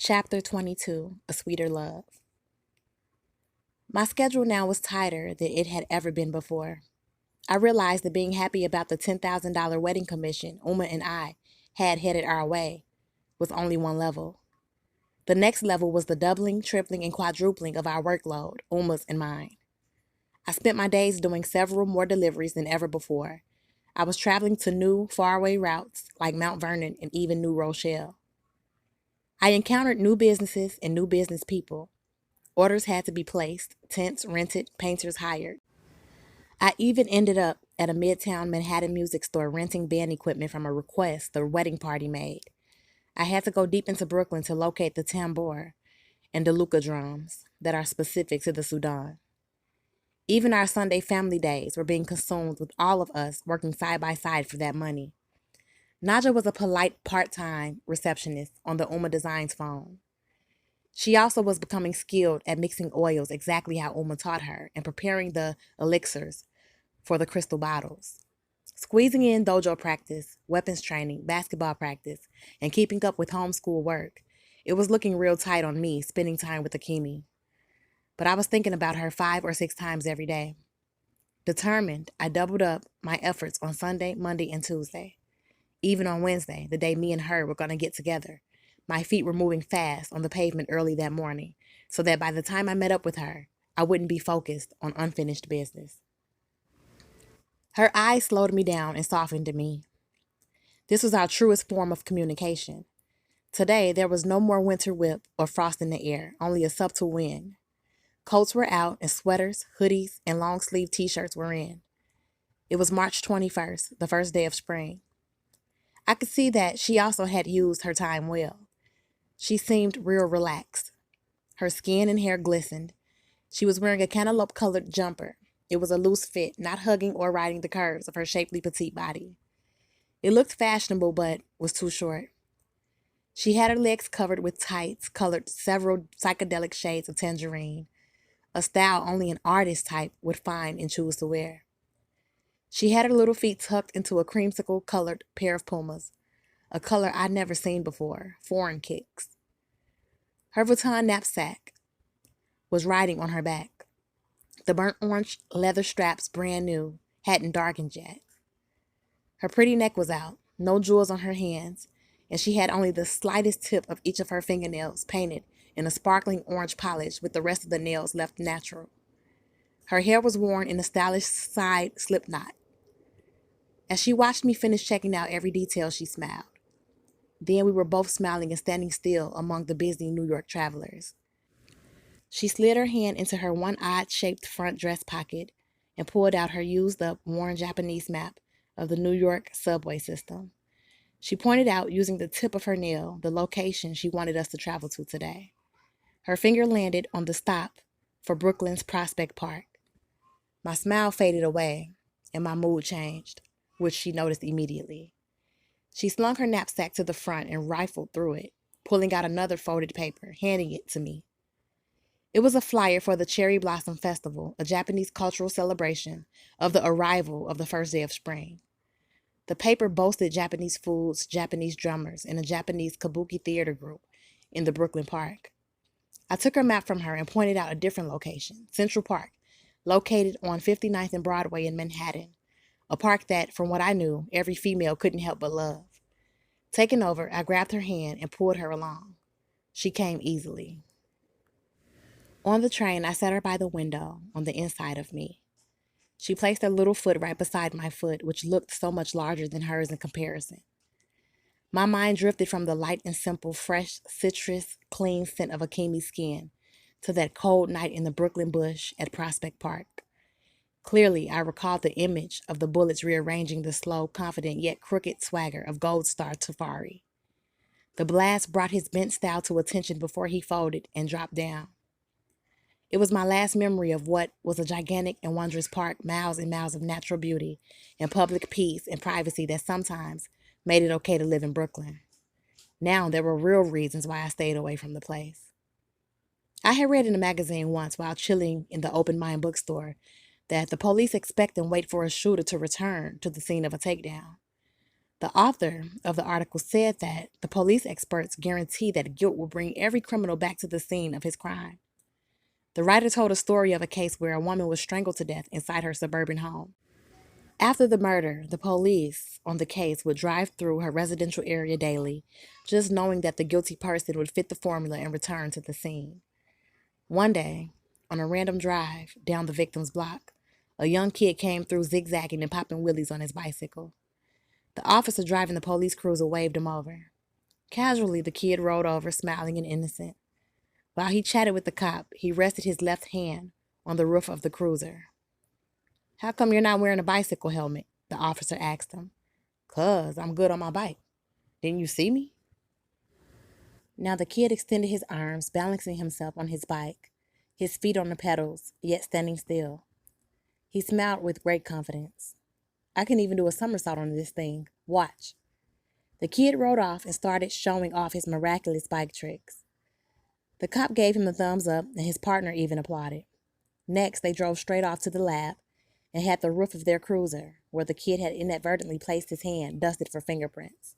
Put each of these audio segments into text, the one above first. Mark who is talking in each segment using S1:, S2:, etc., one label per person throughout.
S1: Chapter 22, A Sweeter Love. My schedule now was tighter than it had ever been before. I realized that being happy about the $10,000 wedding commission Uma and I had headed our way was only one level. The next level was the doubling, tripling, and quadrupling of our workload, Uma's and mine. I spent my days doing several more deliveries than ever before. I was traveling to new, faraway routes like Mount Vernon and even New Rochelle. I encountered new businesses and new business people. Orders had to be placed, tents rented, painters hired. I even ended up at a midtown Manhattan music store renting band equipment from a request the wedding party made. I had to go deep into Brooklyn to locate the tambour and DeLuca drums that are specific to the Sudan. Even our Sunday family days were being consumed with all of us working side by side for that money. Naja was a polite part-time receptionist on the Uma Designs phone. She also was becoming skilled at mixing oils exactly how Uma taught her and preparing the elixirs for the crystal bottles. Squeezing in dojo practice, weapons training, basketball practice, and keeping up with homeschool work, it was looking real tight on me spending time with Akimi. But I was thinking about her 5 or 6 times every day. Determined, I doubled up my efforts on Sunday, Monday, and Tuesday. Even on Wednesday, the day me and her were going to get together, my feet were moving fast on the pavement early that morning, so that by the time I met up with her, I wouldn't be focused on unfinished business. Her eyes slowed me down and softened me. This was our truest form of communication. Today, there was no more winter whip or frost in the air, only a subtle wind. Coats were out and sweaters, hoodies, and long-sleeve t-shirts were in. It was March 21st, the first day of spring. I could see that she also had used her time well. She seemed real relaxed. Her skin and hair glistened. She was wearing a cantaloupe-colored jumper. It was a loose fit, not hugging or riding the curves of her shapely petite body. It looked fashionable, but was too short. She had her legs covered with tights colored several psychedelic shades of tangerine, a style only an artist type would find and choose to wear. She had her little feet tucked into a creamsicle-colored pair of Pumas, a color I'd never seen before, foreign kicks. Her Vuitton knapsack was riding on her back. The burnt orange leather straps, brand new, hadn't darkened yet. Her pretty neck was out, no jewels on her hands, and she had only the slightest tip of each of her fingernails painted in a sparkling orange polish with the rest of the nails left natural. Her hair was worn in a stylish side slip knot. As she watched me finish checking out every detail, she smiled. Then we were both smiling and standing still among the busy New York travelers. She slid her hand into her one odd-shaped front dress pocket and pulled out her used-up, worn Japanese map of the New York subway system. She pointed out, using the tip of her nail, the location she wanted us to travel to today. Her finger landed on the stop for Brooklyn's Prospect Park. My smile faded away, and my mood changed, which she noticed immediately. She slung her knapsack to the front and rifled through it, pulling out another folded paper, handing it to me. It was a flyer for the Cherry Blossom Festival, a Japanese cultural celebration of the arrival of the first day of spring. The paper boasted Japanese foods, Japanese drummers, and a Japanese kabuki theater group in the Brooklyn Park. I took her map from her and pointed out a different location, Central Park, located on 59th and Broadway in Manhattan, a park that, from what I knew, every female couldn't help but love. Taking over, I grabbed her hand and pulled her along. She came easily. On the train, I set her by the window on the inside of me. She placed her little foot right beside my foot, which looked so much larger than hers in comparison. My mind drifted from the light and simple, fresh, citrus, clean scent of Akimi's skin to that cold night in the Brooklyn bush at Prospect Park. Clearly, I recalled the image of the bullets rearranging the slow, confident, yet crooked swagger of Gold Star Tafari. The blast brought his bent style to attention before he folded and dropped down. It was my last memory of what was a gigantic and wondrous park, miles and miles of natural beauty and public peace and privacy that sometimes made it okay to live in Brooklyn. Now there were real reasons why I stayed away from the place. I had read in a magazine once while chilling in the Open Mind bookstore that the police expect and wait for a shooter to return to the scene of a takedown. The author of the article said that the police experts guarantee that guilt will bring every criminal back to the scene of his crime. The writer told a story of a case where a woman was strangled to death inside her suburban home. After the murder, the police on the case would drive through her residential area daily, just knowing that the guilty person would fit the formula and return to the scene. One day, on a random drive down the victim's block, a young kid came through zigzagging and popping wheelies on his bicycle. The officer driving the police cruiser waved him over. Casually, the kid rolled over, smiling and innocent. While he chatted with the cop, he rested his left hand on the roof of the cruiser. "How come you're not wearing a bicycle helmet?" the officer asked him. "'Cause I'm good on my bike. Didn't you see me?" Now the kid extended his arms, balancing himself on his bike, his feet on the pedals, yet standing still. He smiled with great confidence. "I can even do a somersault on this thing. Watch." The kid rode off and started showing off his miraculous bike tricks. The cop gave him a thumbs up, and his partner even applauded. Next, they drove straight off to the lab and had the roof of their cruiser, where the kid had inadvertently placed his hand, dusted for fingerprints.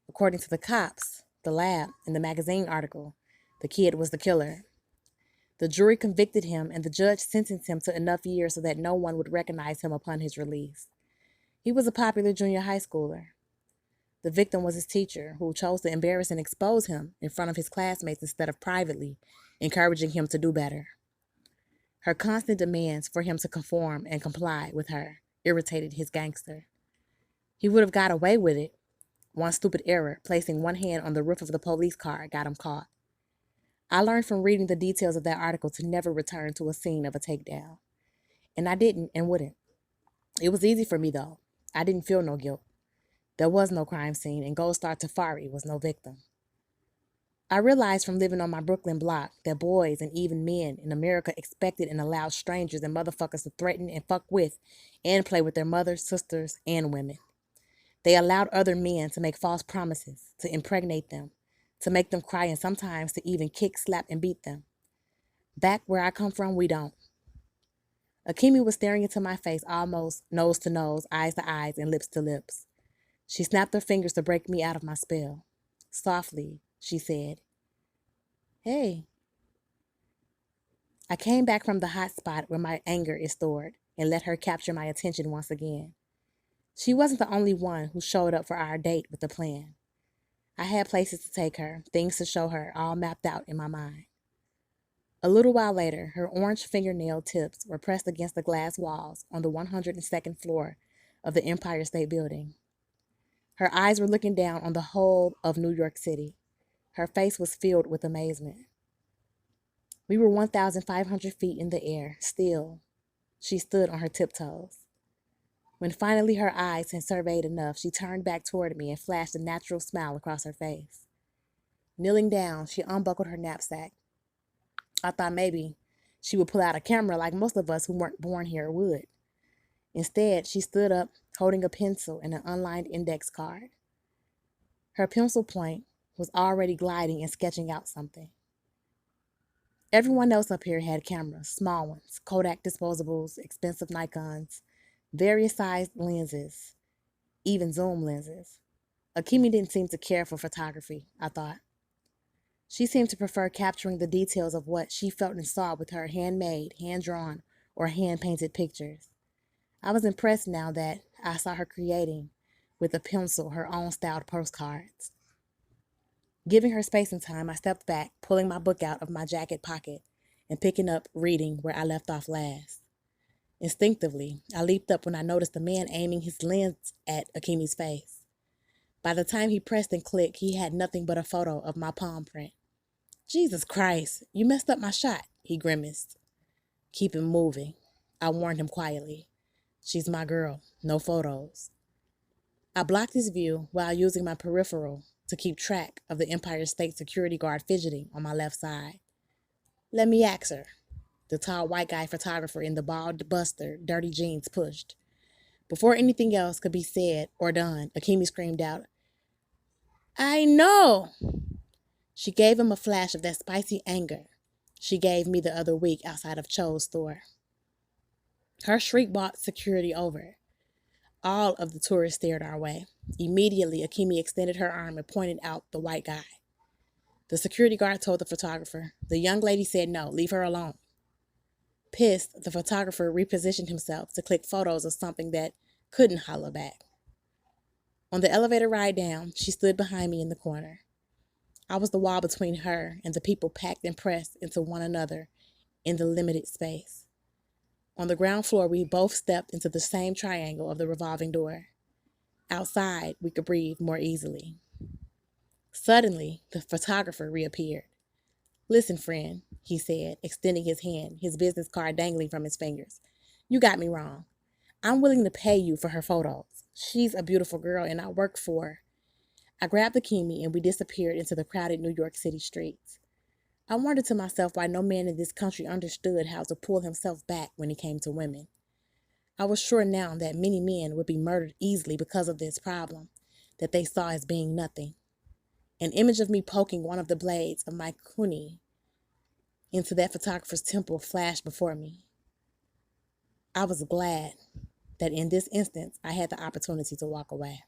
S1: According to the cops, the lab, and the magazine article, the kid was the killer. The jury convicted him, and the judge sentenced him to enough years so that no one would recognize him upon his release. He was a popular junior high schooler. The victim was his teacher, who chose to embarrass and expose him in front of his classmates instead of privately, encouraging him to do better. Her constant demands for him to conform and comply with her irritated his gangster. He would have got away with it. One stupid error, placing one hand on the roof of the police car, got him caught. I learned from reading the details of that article to never return to a scene of a takedown. And I didn't and wouldn't. It was easy for me, though. I didn't feel no guilt. There was no crime scene, and Gold Star Tafari was no victim. I realized from living on my Brooklyn block that boys and even men in America expected and allowed strangers and motherfuckers to threaten and fuck with and play with their mothers, sisters, and women. They allowed other men to make false promises, to impregnate them, to make them cry, and sometimes to even kick, slap, and beat them. Back where I come from, we don't. Akemi was staring into my face, almost nose to nose, eyes to eyes, and lips to lips. She snapped her fingers to break me out of my spell. Softly, she said, "Hey." I came back from the hot spot where my anger is stored and let her capture my attention once again. She wasn't the only one who showed up for our date with a plan. I had places to take her, things to show her, all mapped out in my mind. A little while later, her orange fingernail tips were pressed against the glass walls on the 102nd floor of the Empire State Building. Her eyes were looking down on the whole of New York City. Her face was filled with amazement. We were 1,500 feet in the air, still. She stood on her tiptoes. When finally her eyes had surveyed enough, she turned back toward me and flashed a natural smile across her face. Kneeling down, she unbuckled her knapsack. I thought maybe she would pull out a camera like most of us who weren't born here would. Instead, she stood up, holding a pencil and an unlined index card. Her pencil point was already gliding and sketching out something. Everyone else up here had cameras, small ones, Kodak disposables, expensive Nikons, various sized lenses, even zoom lenses. Akemi didn't seem to care for photography, I thought. She seemed to prefer capturing the details of what she felt and saw with her handmade, hand-drawn, or hand-painted pictures. I was impressed now that I saw her creating, with a pencil, her own styled postcards. Giving her space and time, I stepped back, pulling my book out of my jacket pocket and picking up reading where I left off last. Instinctively, I leaped up when I noticed the man aiming his lens at Akemi's face. By the time he pressed and clicked, he had nothing but a photo of my palm print. "Jesus Christ, you messed up my shot," he grimaced. "Keep him moving," I warned him quietly. "She's my girl, no photos." I blocked his view while using my peripheral to keep track of the Empire State Security Guard fidgeting on my left side. "Let me ask her," the tall white guy photographer in the bald buster, dirty jeans pushed. Before anything else could be said or done, Akemi screamed out, "I know!" She gave him a flash of that spicy anger she gave me the other week outside of Cho's store. Her shriek brought security over. All of the tourists stared our way. Immediately, Akimi extended her arm and pointed out the white guy. The security guard told the photographer. The young lady said no, leave her alone. Pissed, the photographer repositioned himself to click photos of something that couldn't holler back. On the elevator ride down, she stood behind me in the corner. I was the wall between her and the people packed and pressed into one another in the limited space. On the ground floor, we both stepped into the same triangle of the revolving door. Outside, we could breathe more easily. Suddenly, the photographer reappeared. Listen, friend, he said, extending his hand, his business card dangling from his fingers. You got me wrong. I'm willing to pay you for her photos. She's a beautiful girl, and I work for her. I grabbed Akimi and we disappeared into the crowded New York City streets. I wondered to myself why no man in this country understood how to pull himself back when it came to women. I was sure now that many men would be murdered easily because of this problem that they saw as being nothing. An image of me poking one of the blades of my kuni into that photographer's temple flashed before me. I was glad that in this instance I had the opportunity to walk away.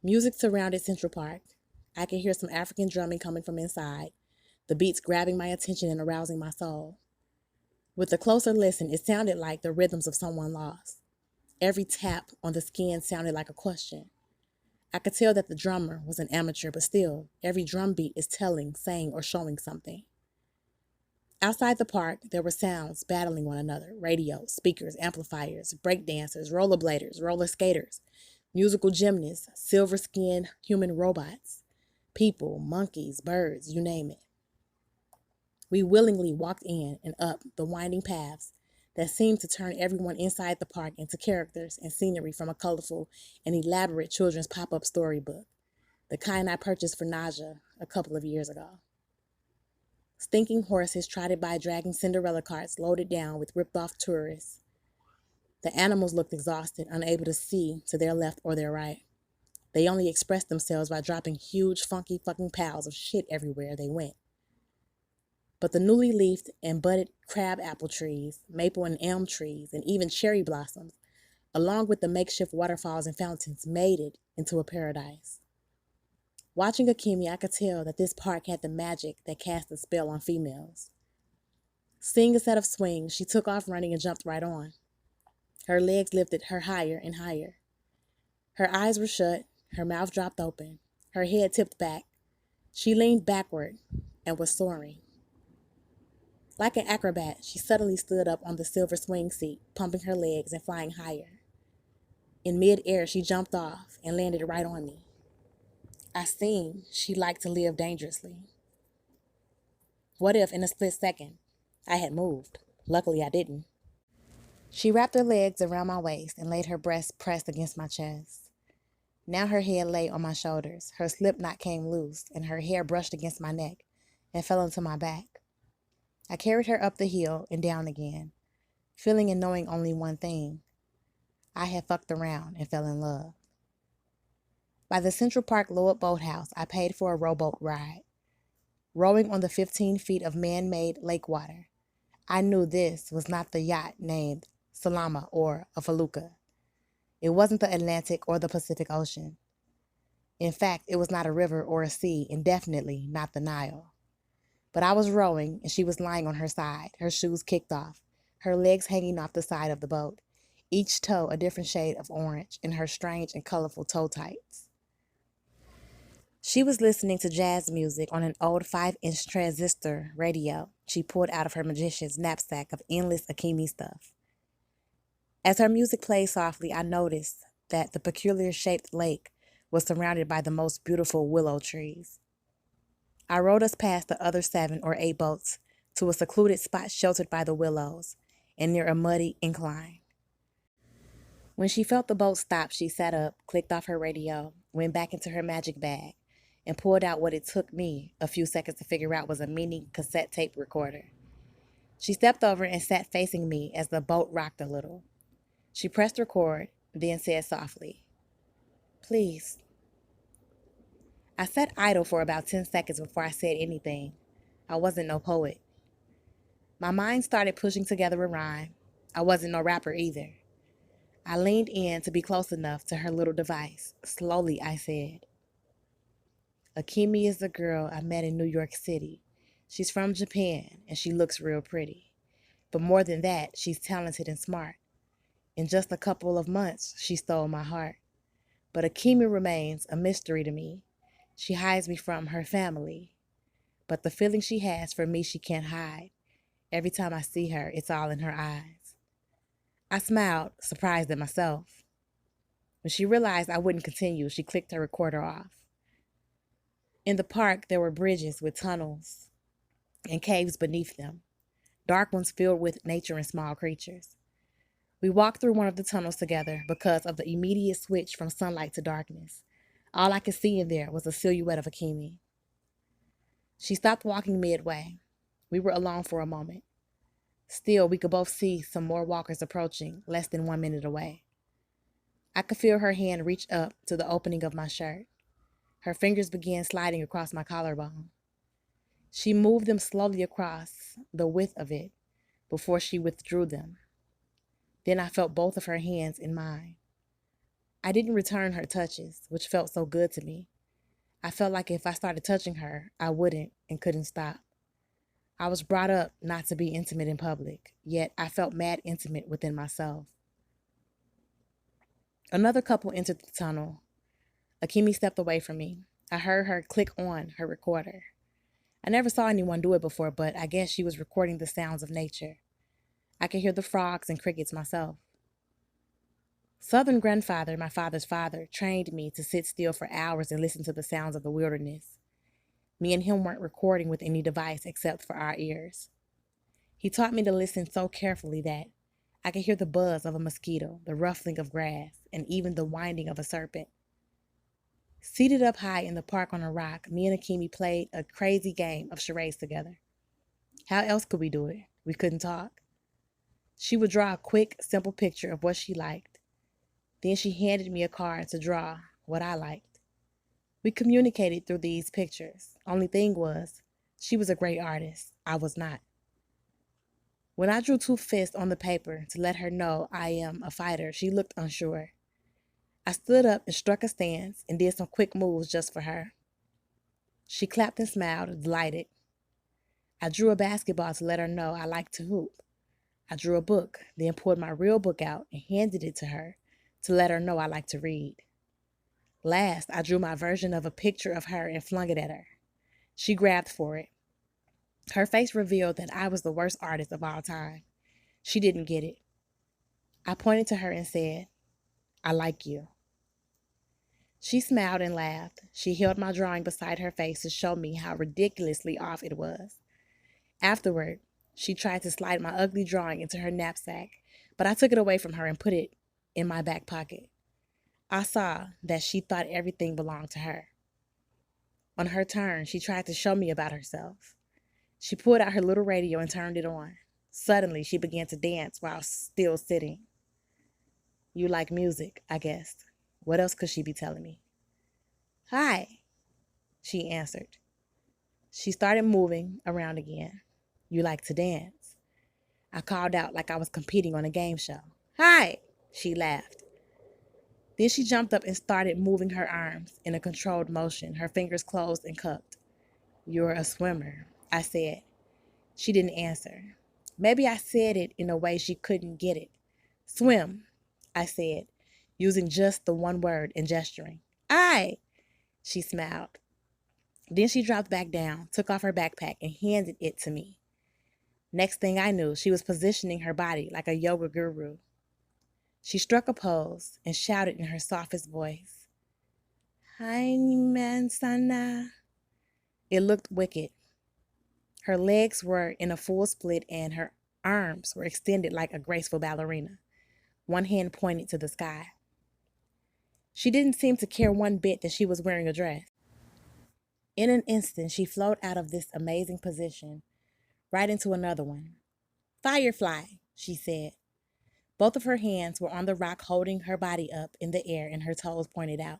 S1: Music surrounded Central Park. I could hear some African drumming coming from inside, the beats grabbing my attention and arousing my soul. With a closer listen, it sounded like the rhythms of someone lost. Every tap on the skin sounded like a question. I could tell that the drummer was an amateur, but still, every drum beat is telling, saying, or showing something. Outside the park, there were sounds battling one another: radios, speakers, amplifiers, breakdancers, rollerbladers, roller skaters, musical gymnasts, silver-skinned human robots, people, monkeys, birds, you name it. We willingly walked in and up the winding paths that seemed to turn everyone inside the park into characters and scenery from a colorful and elaborate children's pop-up storybook, the kind I purchased for Naja a couple of years ago. Stinking horses trotted by dragging Cinderella carts loaded down with ripped-off tourists. The animals looked exhausted, unable to see to their left or their right. They only expressed themselves by dropping huge, funky fucking piles of shit everywhere they went. But the newly leafed and budded crab apple trees, maple and elm trees, and even cherry blossoms, along with the makeshift waterfalls and fountains, made it into a paradise. Watching Akimi, I could tell that this park had the magic that cast a spell on females. Seeing a set of swings, she took off running and jumped right on. Her legs lifted her higher and higher. Her eyes were shut, her mouth dropped open, her head tipped back. She leaned backward and was soaring. Like an acrobat, she suddenly stood up on the silver swing seat, pumping her legs and flying higher. In mid-air, she jumped off and landed right on me. I seen she liked to live dangerously. What if, in a split second, I had moved? Luckily, I didn't. She wrapped her legs around my waist and laid her breast pressed against my chest. Now her head lay on my shoulders, her slip knot came loose, and her hair brushed against my neck and fell into my back. I carried her up the hill and down again, feeling and knowing only one thing. I had fucked around and fell in love. By the Central Park Loeb Boathouse, I paid for a rowboat ride. Rowing on the 15 feet of man-made lake water, I knew this was not the yacht named Salama or a felucca. It wasn't the Atlantic or the Pacific Ocean. In fact, it was not a river or a sea, and definitely not the Nile. But I was rowing, and she was lying on her side, her shoes kicked off, her legs hanging off the side of the boat, each toe a different shade of orange in her strange and colorful toe tights. She was listening to jazz music on an old 5-inch transistor radio she pulled out of her magician's knapsack of endless Akimi stuff. As her music played softly, I noticed that the peculiar-shaped lake was surrounded by the most beautiful willow trees. I rowed us past the other 7 or 8 boats to a secluded spot sheltered by the willows and near a muddy incline. When she felt the boat stop, she sat up, clicked off her radio, went back into her magic bag, and pulled out what it took me a few seconds to figure out was a mini cassette tape recorder. She stepped over and sat facing me as the boat rocked a little. She pressed record, then said softly, "Please." I sat idle for about 10 seconds before I said anything. I wasn't no poet. My mind started pushing together a rhyme. I wasn't no rapper either. I leaned in to be close enough to her little device. Slowly, I said, Akemi is the girl I met in New York City. She's from Japan, and she looks real pretty. But more than that, she's talented and smart. In just a couple of months, she stole my heart. But Akemi remains a mystery to me. She hides me from her family. But the feeling she has for me, she can't hide. Every time I see her, it's all in her eyes. I smiled, surprised at myself. When she realized I wouldn't continue, she clicked her recorder off. In the park, there were bridges with tunnels and caves beneath them, dark ones filled with nature and small creatures. We walked through one of the tunnels together because of the immediate switch from sunlight to darkness. All I could see in there was the silhouette of Akemi. She stopped walking midway. We were alone for a moment. Still, we could both see some more walkers approaching, less than 1 minute away. I could feel her hand reach up to the opening of my shirt. Her fingers began sliding across my collarbone. She moved them slowly across the width of it before she withdrew them. Then I felt both of her hands in mine. I didn't return her touches, which felt so good to me. I felt like if I started touching her, I wouldn't and couldn't stop. I was brought up not to be intimate in public, yet I felt mad intimate within myself. Another couple entered the tunnel. Akemi stepped away from me. I heard her click on her recorder. I never saw anyone do it before, but I guess she was recording the sounds of nature. I could hear the frogs and crickets myself. Southern grandfather, my father's father, trained me to sit still for hours and listen to the sounds of the wilderness. Me and him weren't recording with any device except for our ears. He taught me to listen so carefully that I could hear the buzz of a mosquito, the ruffling of grass, and even the winding of a serpent. Seated up high in the park on a rock, me and Akemi played a crazy game of charades together. How else could we do it? We couldn't talk. She would draw a quick, simple picture of what she liked. Then she handed me a card to draw what I liked. We communicated through these pictures. Only thing was, she was a great artist. I was not. When I drew 2 fists on the paper to let her know I am a fighter, she looked unsure. I stood up and struck a stance and did some quick moves just for her. She clapped and smiled, delighted. I drew a basketball to let her know I liked to hoop. I drew a book, then pulled my real book out and handed it to her to let her know I liked to read. Last, I drew my version of a picture of her and flung it at her. She grabbed for it. Her face revealed that I was the worst artist of all time. She didn't get it. I pointed to her and said, I like you. She smiled and laughed. She held my drawing beside her face to show me how ridiculously off it was. Afterward, she tried to slide my ugly drawing into her knapsack, but I took it away from her and put it in my back pocket. I saw that she thought everything belonged to her. On her turn, she tried to show me about herself. She pulled out her little radio and turned it on. Suddenly, she began to dance while still sitting. You like music, I guessed. What else could she be telling me? Hi, she answered. She started moving around again. You like to dance? I called out like I was competing on a game show. Hi, she laughed. Then she jumped up and started moving her arms in a controlled motion, her fingers closed and cupped. You're a swimmer, I said. She didn't answer. Maybe I said it in a way she couldn't get it. Swim, I said, using just the one word and gesturing. Aye, she smiled. Then she dropped back down, took off her backpack, and handed it to me. Next thing I knew, she was positioning her body like a yoga guru. She struck a pose and shouted in her softest voice, Hi, Mansana. It looked wicked. Her legs were in a full split and her arms were extended like a graceful ballerina. One hand pointed to the sky. She didn't seem to care one bit that she was wearing a dress. In an instant, she flowed out of this amazing position right into another one. Firefly, she said. Both of her hands were on the rock holding her body up in the air and her toes pointed out.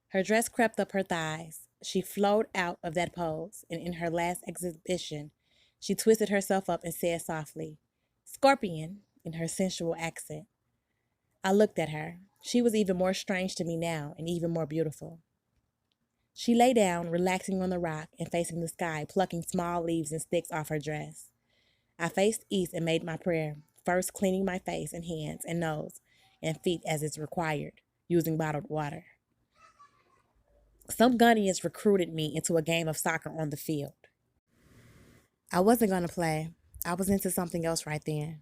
S1: Her dress crept up her thighs. She flowed out of that pose, and in her last exhibition, she twisted herself up and said softly, Scorpion, in her sensual accent. I looked at her. She was even more strange to me now and even more beautiful. She lay down, relaxing on the rock and facing the sky, plucking small leaves and sticks off her dress. I faced east and made my prayer, first cleaning my face and hands and nose and feet as is required, using bottled water. Some Ghanaians recruited me into a game of soccer on the field. I wasn't going to play. I was into something else right then.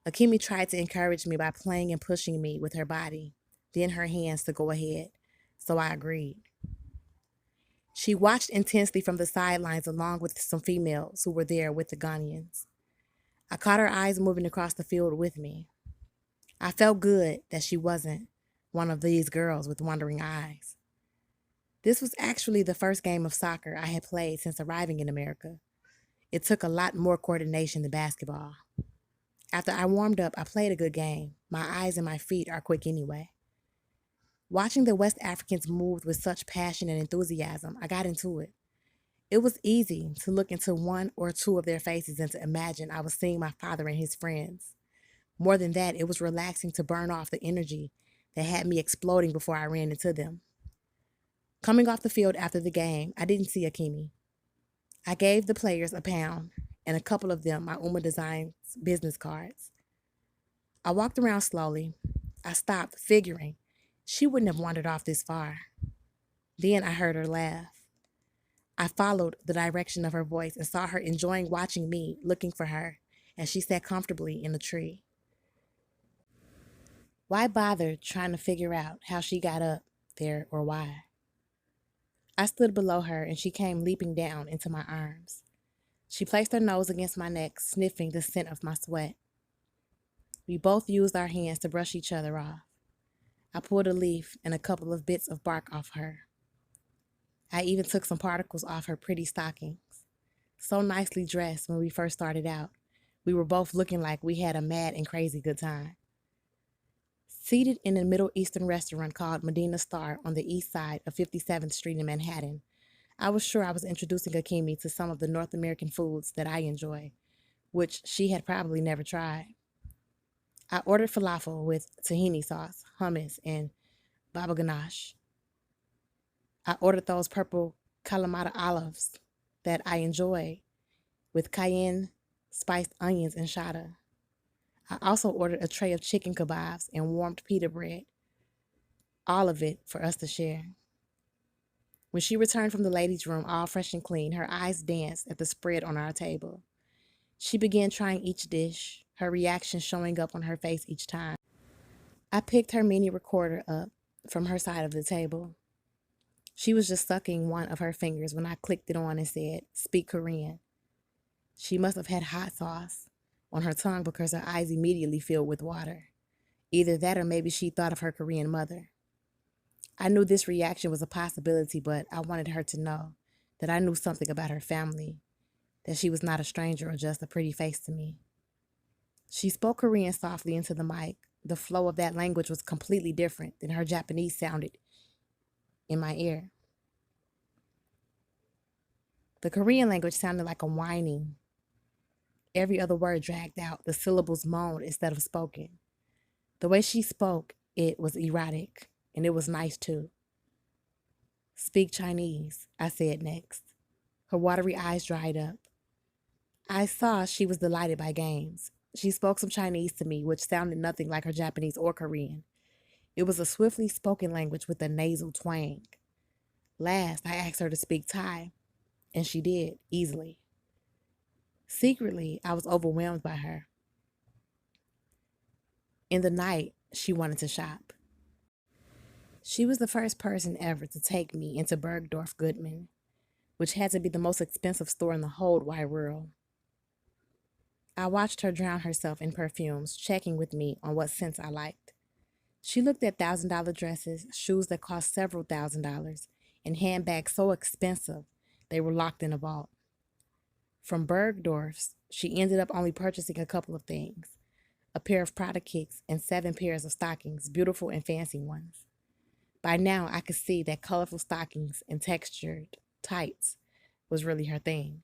S1: Akemi tried to encourage me by playing and pushing me with her body, then her hands to go ahead, so I agreed. She watched intensely from the sidelines along with some females who were there with the Ghanaians. I caught her eyes moving across the field with me. I felt good that she wasn't one of these girls with wandering eyes. This was actually the first game of soccer I had played since arriving in America. It took a lot more coordination than basketball. After I warmed up, I played a good game. My eyes and my feet are quick anyway. Watching the West Africans move with such passion and enthusiasm, I got into it. It was easy to look into one or two of their faces and to imagine I was seeing my father and his friends. More than that, it was relaxing to burn off the energy that had me exploding before I ran into them. Coming off the field after the game, I didn't see Akemi. I gave the players £1 and a couple of them my Designs business cards. I walked around slowly. I stopped, figuring she wouldn't have wandered off this far. Then I heard her laugh. I followed the direction of her voice and saw her enjoying watching me, looking for her, as she sat comfortably in a tree. Why bother trying to figure out how she got up there or why? I stood below her and she came leaping down into my arms. She placed her nose against my neck, sniffing the scent of my sweat. We both used our hands to brush each other off. I pulled a leaf and a couple of bits of bark off her. I even took some particles off her pretty stockings. So nicely dressed when we first started out. We were both looking like we had a mad and crazy good time. Seated in a Middle Eastern restaurant called Medina Star on the east side of 57th Street in Manhattan, I was sure I was introducing Akemi to some of the North American foods that I enjoy, which she had probably never tried. I ordered falafel with tahini sauce, hummus, and baba ganache. I ordered those purple Kalamata olives that I enjoy with cayenne, spiced onions, and shada. I also ordered a tray of chicken kebabs and warmed pita bread, all of it for us to share. When she returned from the ladies' room, all fresh and clean, her eyes danced at the spread on our table. She began trying each dish, her reaction showing up on her face each time. I picked her mini recorder up from her side of the table. She was just sucking one of her fingers when I clicked it on and said, "Speak Korean." She must have had hot sauce on her tongue because her eyes immediately filled with water. Either that or maybe she thought of her Korean mother. I knew this reaction was a possibility, but I wanted her to know that I knew something about her family, that she was not a stranger or just a pretty face to me. She spoke Korean softly into the mic. The flow of that language was completely different than her Japanese sounded in my ear. The Korean language sounded like a whining. Every other word dragged out, the syllables moaned instead of spoken. The way she spoke, it was erotic, and it was nice too. "Speak Chinese," I said next. Her watery eyes dried up. I saw she was delighted by games. She spoke some Chinese to me, which sounded nothing like her Japanese or Korean. It was a swiftly spoken language with a nasal twang. Last, I asked her to speak Thai, and she did, easily. Secretly, I was overwhelmed by her. In the night, she wanted to shop. She was the first person ever to take me into Bergdorf Goodman, which had to be the most expensive store in the whole wide world. I watched her drown herself in perfumes, checking with me on what scents I liked. She looked at $1,000 dresses, shoes that cost several $1,000s, and handbags so expensive they were locked in a vault. From Bergdorf's, she ended up only purchasing a couple of things: a pair of Prada kicks and 7 pairs of stockings, beautiful and fancy ones. By now, I could see that colorful stockings and textured tights was really her thing.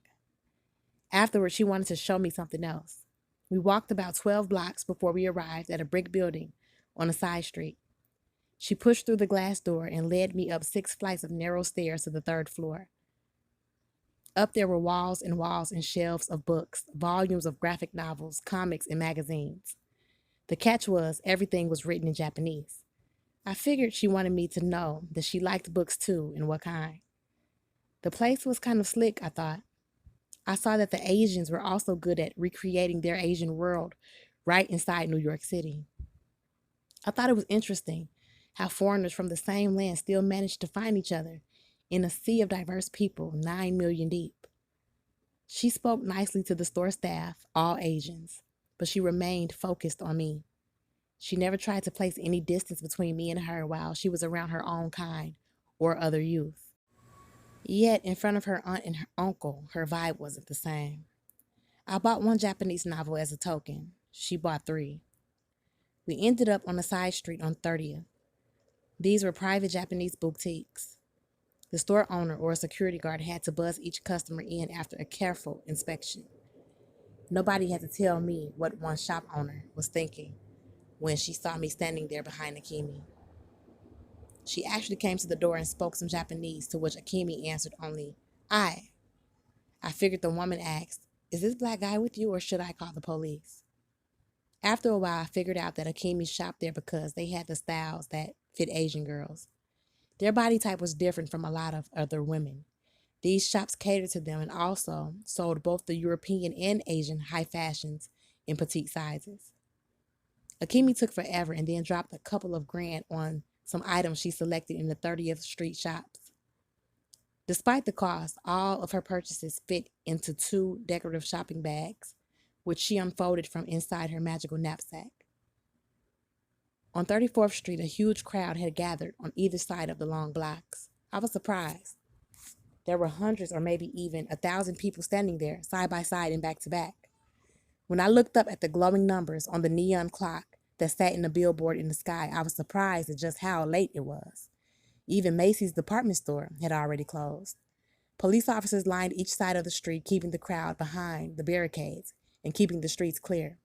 S1: Afterwards, she wanted to show me something else. We walked about 12 blocks before we arrived at a brick building on a side street. She pushed through the glass door and led me up 6 flights of narrow stairs to the 3rd floor. Up there were walls and shelves of books, volumes of graphic novels, comics, and magazines. The catch was everything was written in Japanese. I figured she wanted me to know that she liked books too, and what kind. The place was kind of slick, I thought. I saw that the Asians were also good at recreating their Asian world right inside New York City. I thought it was interesting how foreigners from the same land still managed to find each other in a sea of diverse people, 9 million deep. She spoke nicely to the store staff, all Asians, but she remained focused on me. She never tried to place any distance between me and her while she was around her own kind or other youth. Yet, in front of her aunt and her uncle, her vibe wasn't the same. I bought 1 Japanese novel as a token. She bought 3. We ended up on a side street on 30th. These were private Japanese boutiques. The store owner or a security guard had to buzz each customer in after a careful inspection. Nobody had to tell me what one shop owner was thinking when she saw me standing there behind Akemi. She actually came to the door and spoke some Japanese, to which Akemi answered only, "I." I figured the woman asked, "Is this black guy with you or should I call the police?" After a while, I figured out that Akemi shopped there because they had the styles that fit Asian girls. Their body type was different from a lot of other women. These shops catered to them and also sold both the European and Asian high fashions in petite sizes. Akemi took forever and then dropped a couple of grand on some items she selected in the 30th Street shops. Despite the cost, all of her purchases fit into 2 decorative shopping bags, which she unfolded from inside her magical knapsack. On 34th Street, a huge crowd had gathered on either side of the long blocks. I was surprised. There were hundreds or maybe even 1,000 people standing there, side by side and back to back. When I looked up at the glowing numbers on the neon clock that sat in the billboard in the sky, I was surprised at just how late it was. Even Macy's department store had already closed. Police officers lined each side of the street, keeping the crowd behind the barricades and keeping the streets clear.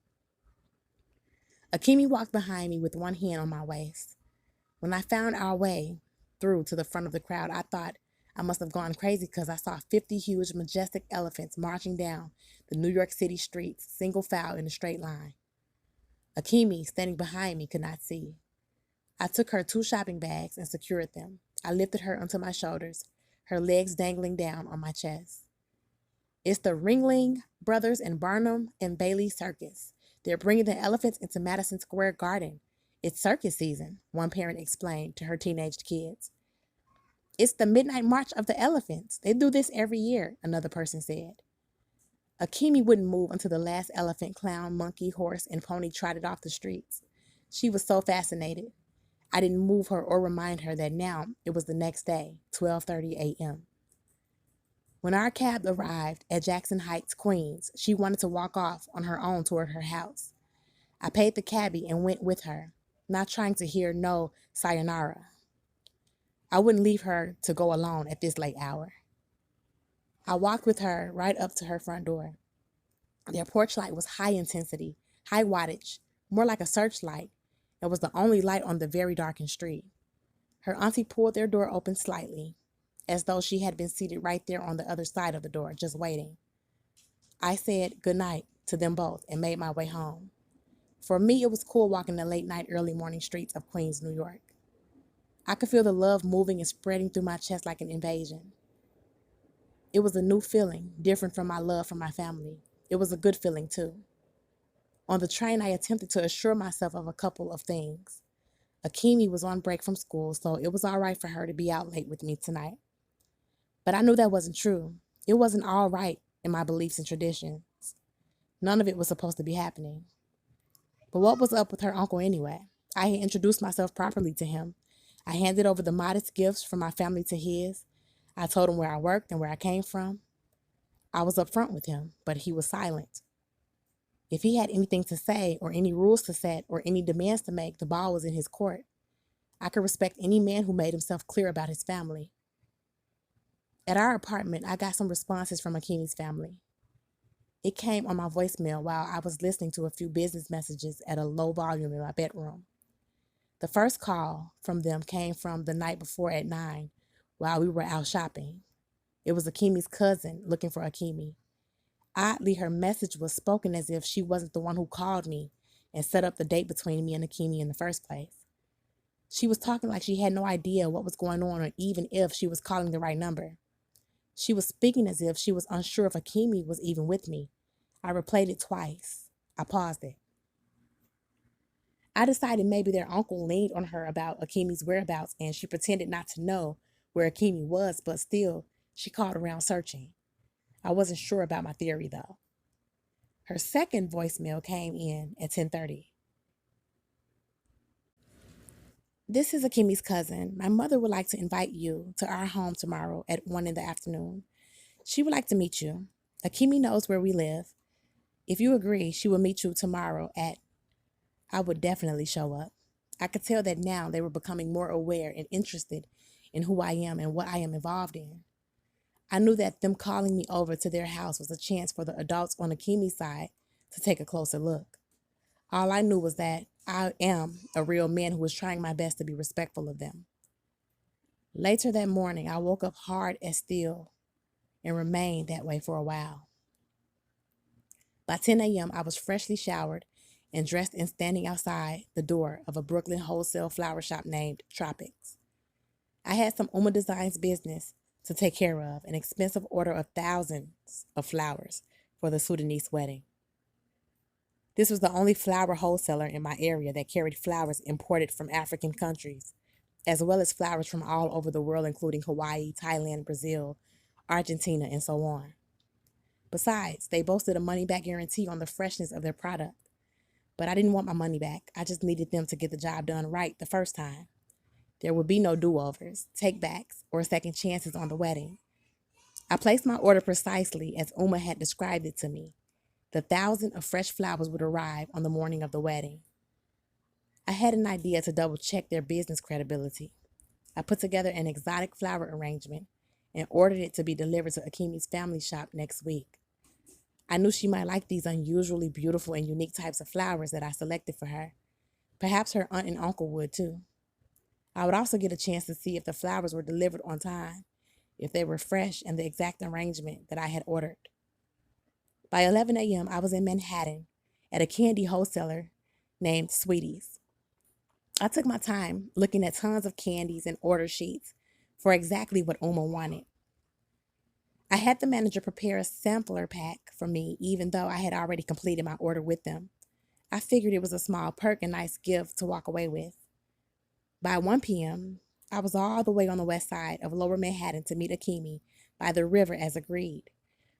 S1: Akemi walked behind me with one hand on my waist. When I found our way through to the front of the crowd, I thought I must have gone crazy because I saw 50 huge, majestic elephants marching down the New York City streets, single file in a straight line. Akemi, standing behind me, could not see. I took her 2 shopping bags and secured them. I lifted her onto my shoulders, her legs dangling down on my chest. "It's the Ringling Brothers and Barnum and Bailey Circus. They're bringing the elephants into Madison Square Garden. It's circus season," one parent explained to her teenage kids. "It's the Midnight March of the Elephants. They do this every year," another person said. Akemi wouldn't move until the last elephant, clown, monkey, horse, and pony trotted off the streets. She was so fascinated. I didn't move her or remind her that now it was the next day, 12:30 a.m. When our cab arrived at Jackson Heights, Queens, she wanted to walk off on her own toward her house. I paid the cabbie and went with her, not trying to hear no sayonara. I wouldn't leave her to go alone at this late hour. I walked with her right up to her front door. Their porch light was high intensity, high wattage, more like a searchlight. It was the only light on the very darkened street. Her auntie pulled their door open slightly, as though she had been seated right there on the other side of the door, just waiting. I said good night to them both and made my way home. For me, it was cool walking the late night, early morning streets of Queens, New York. I could feel the love moving and spreading through my chest like an invasion. It was a new feeling, different from my love for my family. It was a good feeling, too. On the train, I attempted to assure myself of a couple of things. Akemi was on break from school, so it was all right for her to be out late with me tonight. But I knew that wasn't true. It wasn't all right in my beliefs and traditions. None of it was supposed to be happening. But what was up with her uncle anyway? I had introduced myself properly to him. I handed over the modest gifts from my family to his. I told him where I worked and where I came from. I was upfront with him, but he was silent. If he had anything to say or any rules to set or any demands to make, the ball was in his court. I could respect any man who made himself clear about his family. At our apartment, I got some responses from Akemi's family. It came on my voicemail while I was listening to a few business messages at a low volume in my bedroom. The first call from them came from the night before at 9 while we were out shopping. It was Akimi's cousin looking for Akimi. Oddly, her message was spoken as if she wasn't the one who called me and set up the date between me and Akimi in the first place. She was talking like she had no idea what was going on or even if she was calling the right number. She was speaking as if she was unsure if Akimi was even with me. I replayed it twice. I paused it. I decided maybe their uncle leaned on her about Akimi's whereabouts and she pretended not to know where Akimi was, but still, she called around searching. I wasn't sure about my theory, though. Her second voicemail came in at 10:30. This is Akimi's cousin. My mother would like to invite you to our home tomorrow at 1 in the afternoon. She would like to meet you. Akimi knows where we live. If you agree, she will meet you tomorrow at... I would definitely show up. I could tell that now they were becoming more aware and interested in who I am and what I am involved in. I knew that them calling me over to their house was a chance for the adults on Akimi's side to take a closer look. All I knew was that I am a real man who was trying my best to be respectful of them. Later that morning, I woke up hard as steel and remained that way for a while. By 10 a.m., I was freshly showered and dressed and standing outside the door of a Brooklyn wholesale flower shop named Tropics. I had some Uma Designs business to take care of, an expensive order of thousands of flowers for the Sudanese wedding. This was the only flower wholesaler in my area that carried flowers imported from African countries, as well as flowers from all over the world, including Hawaii, Thailand, Brazil, Argentina, and so on. Besides, they boasted a money-back guarantee on the freshness of their product. But I didn't want my money back. I just needed them to get the job done right the first time. There would be no do-overs, take-backs, or second chances on the wedding. I placed my order precisely as Uma had described it to me. The 1,000 of fresh flowers would arrive on the morning of the wedding. I had an idea to double-check their business credibility. I put together an exotic flower arrangement and ordered it to be delivered to Akimi's family shop next week. I knew she might like these unusually beautiful and unique types of flowers that I selected for her. Perhaps her aunt and uncle would too. I would also get a chance to see if the flowers were delivered on time, if they were fresh and the exact arrangement that I had ordered. By 11 a.m., I was in Manhattan at a candy wholesaler named Sweeties. I took my time looking at tons of candies and order sheets for exactly what Uma wanted. I had the manager prepare a sampler pack for me, even though I had already completed my order with them. I figured it was a small perk and nice gift to walk away with. By 1 p.m., I was all the way on the west side of Lower Manhattan to meet Akimi by the river as agreed,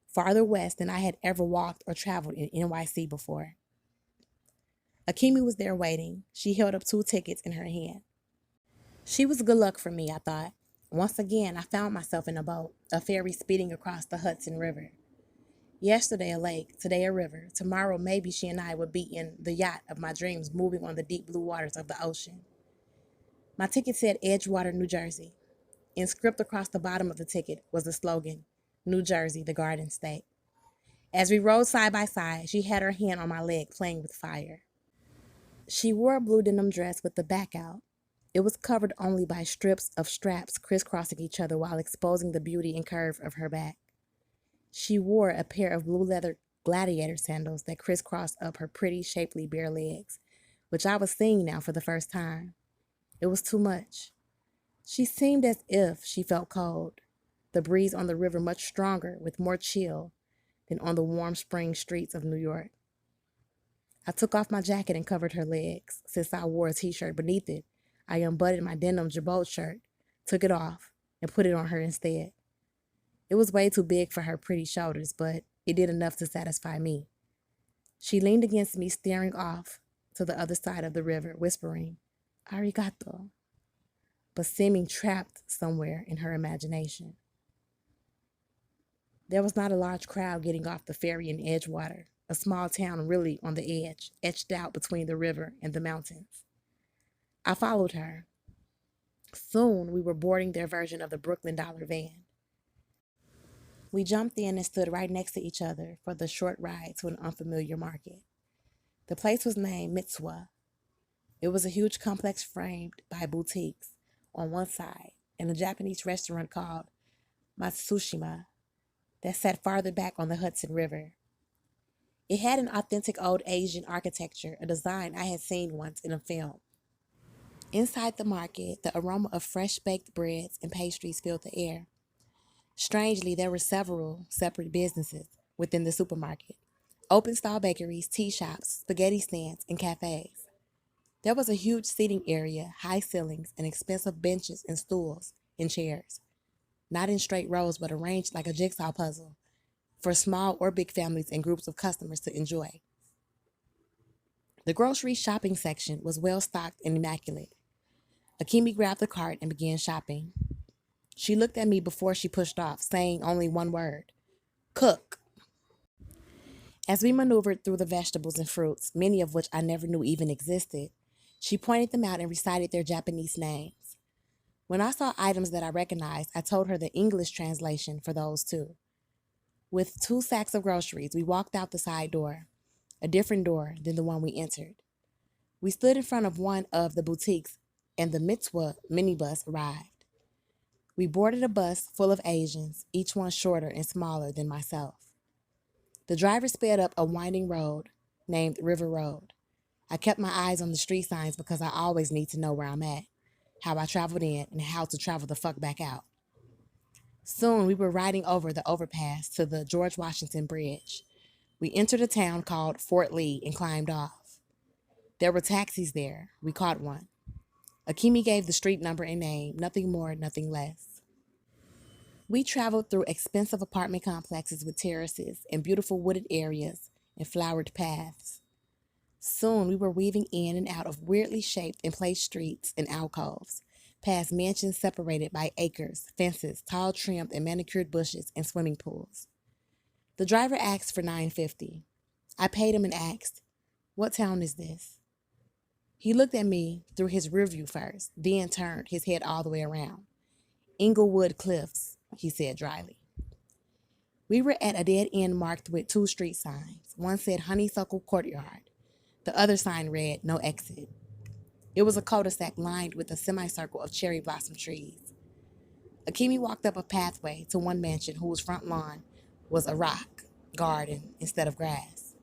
S1: farther west than I had ever walked or traveled in NYC before. Akimi was there waiting. She held up 2 tickets in her hand. She was good luck for me, I thought. Once again, I found myself in a boat, a ferry speeding across the Hudson River. Yesterday a lake, today a river. Tomorrow maybe she and I would be in the yacht of my dreams moving on the deep blue waters of the ocean. My ticket said Edgewater, New Jersey. Inscribed across the bottom of the ticket was the slogan, New Jersey, the Garden State. As we rode side by side, she had her hand on my leg playing with fire. She wore a blue denim dress with the back out. It was covered only by strips of straps crisscrossing each other while exposing the beauty and curve of her back. She wore a pair of blue leather gladiator sandals that crisscrossed up her pretty, shapely bare legs, which I was seeing now for the first time. It was too much. She seemed as if she felt cold, the breeze on the river much stronger with more chill than on the warm spring streets of New York. I took off my jacket and covered her legs. Since I wore a t-shirt beneath it, I unbuttoned my denim jabot shirt, took it off, and put it on her instead. It was way too big for her pretty shoulders, but it did enough to satisfy me. She leaned against me, staring off to the other side of the river, whispering, "Arigato," but seeming trapped somewhere in her imagination. There was not a large crowd getting off the ferry in Edgewater, a small town really on the edge, etched out between the river and the mountains. I followed her. Soon we were boarding their version of the Brooklyn Dollar van. We jumped in and stood right next to each other for the short ride to an unfamiliar market. The place was named MsWittyReadz. It was a huge complex framed by boutiques on one side and a Japanese restaurant called Matsushima that sat farther back on the Hudson River. It had an authentic old Asian architecture, a design I had seen once in a film. Inside the market, the aroma of fresh baked breads and pastries filled the air. Strangely, there were several separate businesses within the supermarket: open stall bakeries, tea shops, spaghetti stands, and cafes. There was a huge seating area, high ceilings, and expensive benches and stools and chairs, not in straight rows but arranged like a jigsaw puzzle for small or big families and groups of customers to enjoy. The grocery shopping section was well stocked and immaculate. Akimi grabbed the cart and began shopping. She looked at me before she pushed off, saying only one word: cook. As we maneuvered through the vegetables and fruits, many of which I never knew even existed, she pointed them out and recited their Japanese names. When I saw items that I recognized, I told her the English translation for those too. With 2 sacks of groceries, we walked out the side door, a different door than the one we entered. We stood in front of one of the boutiques and the Mitzwa minibus arrived. We boarded a bus full of Asians, each one shorter and smaller than myself. The driver sped up a winding road named River Road. I kept my eyes on the street signs because I always need to know where I'm at, how I traveled in, and how to travel the fuck back out. Soon we were riding over the overpass to the George Washington Bridge. We entered a town called Fort Lee and climbed off. There were taxis there. We caught one. Akimi gave the street number and name, nothing more, nothing less. We traveled through expensive apartment complexes with terraces and beautiful wooded areas and flowered paths. Soon we were weaving in and out of weirdly shaped and placed streets and alcoves, past mansions separated by acres, fences, tall trimmed and manicured bushes, and swimming pools. The driver asked for $9.50. I paid him and asked, "What town is this?" He looked at me through his rearview first, then turned his head all the way around. "Inglewood Cliffs," he said dryly. We were at a dead end marked with 2 street signs. One said Honeysuckle Courtyard. The other sign read "No Exit." It was a cul-de-sac lined with a semicircle of cherry blossom trees. Akimi walked up a pathway to one mansion whose front lawn was a rock garden instead of grass.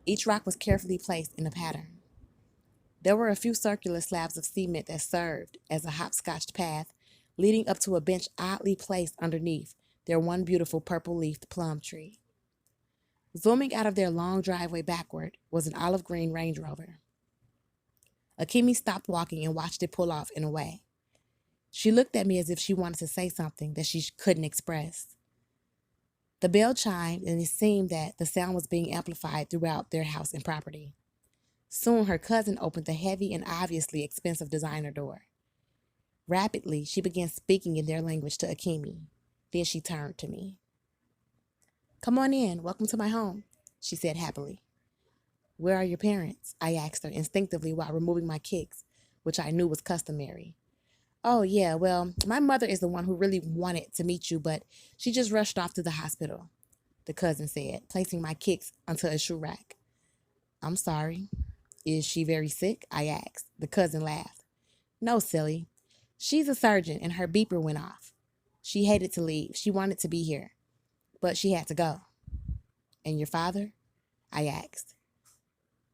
S1: Each rock was carefully placed in a pattern. There were a few circular slabs of cement that served as a hopscotched path leading up to a bench oddly placed underneath their one beautiful purple-leafed plum tree. Zooming out of their long driveway backward was an olive green Range Rover. Akimi stopped walking and watched it pull off and away. She looked at me as if she wanted to say something that she couldn't express. The bell chimed, and it seemed that the sound was being amplified throughout their house and property. Soon her cousin opened the heavy and obviously expensive designer door. Rapidly, she began speaking in their language to Akimi. Then she turned to me. "Come on in. Welcome to my home," she said happily. "Where are your parents?" I asked her instinctively while removing my kicks, which I knew was customary. "Oh, yeah, well, my mother is the one who really wanted to meet you, but she just rushed off to the hospital," the cousin said, placing my kicks onto a shoe rack. "I'm sorry. Is she very sick?" I asked. The cousin laughed. "No, silly. She's a surgeon and her beeper went off. She hated to leave. She wanted to be here, but she had to go." "And your father?" I asked.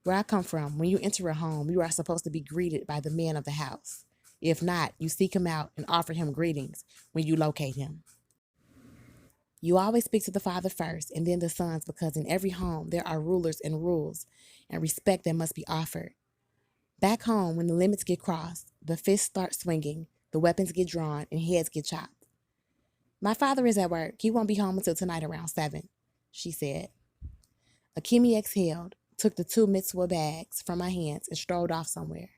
S1: "Where I come from, when you enter a home, you are supposed to be greeted by the man of the house. If not, you seek him out and offer him greetings when you locate him. You always speak to the father first and then the sons, because in every home there are rulers and rules and respect that must be offered. Back home, when the limits get crossed, the fists start swinging, the weapons get drawn, and heads get chopped. My father is at work. He won't be home until tonight around 7, she said. Akimi exhaled, took the 2 mitzvah bags from my hands, and strolled off somewhere.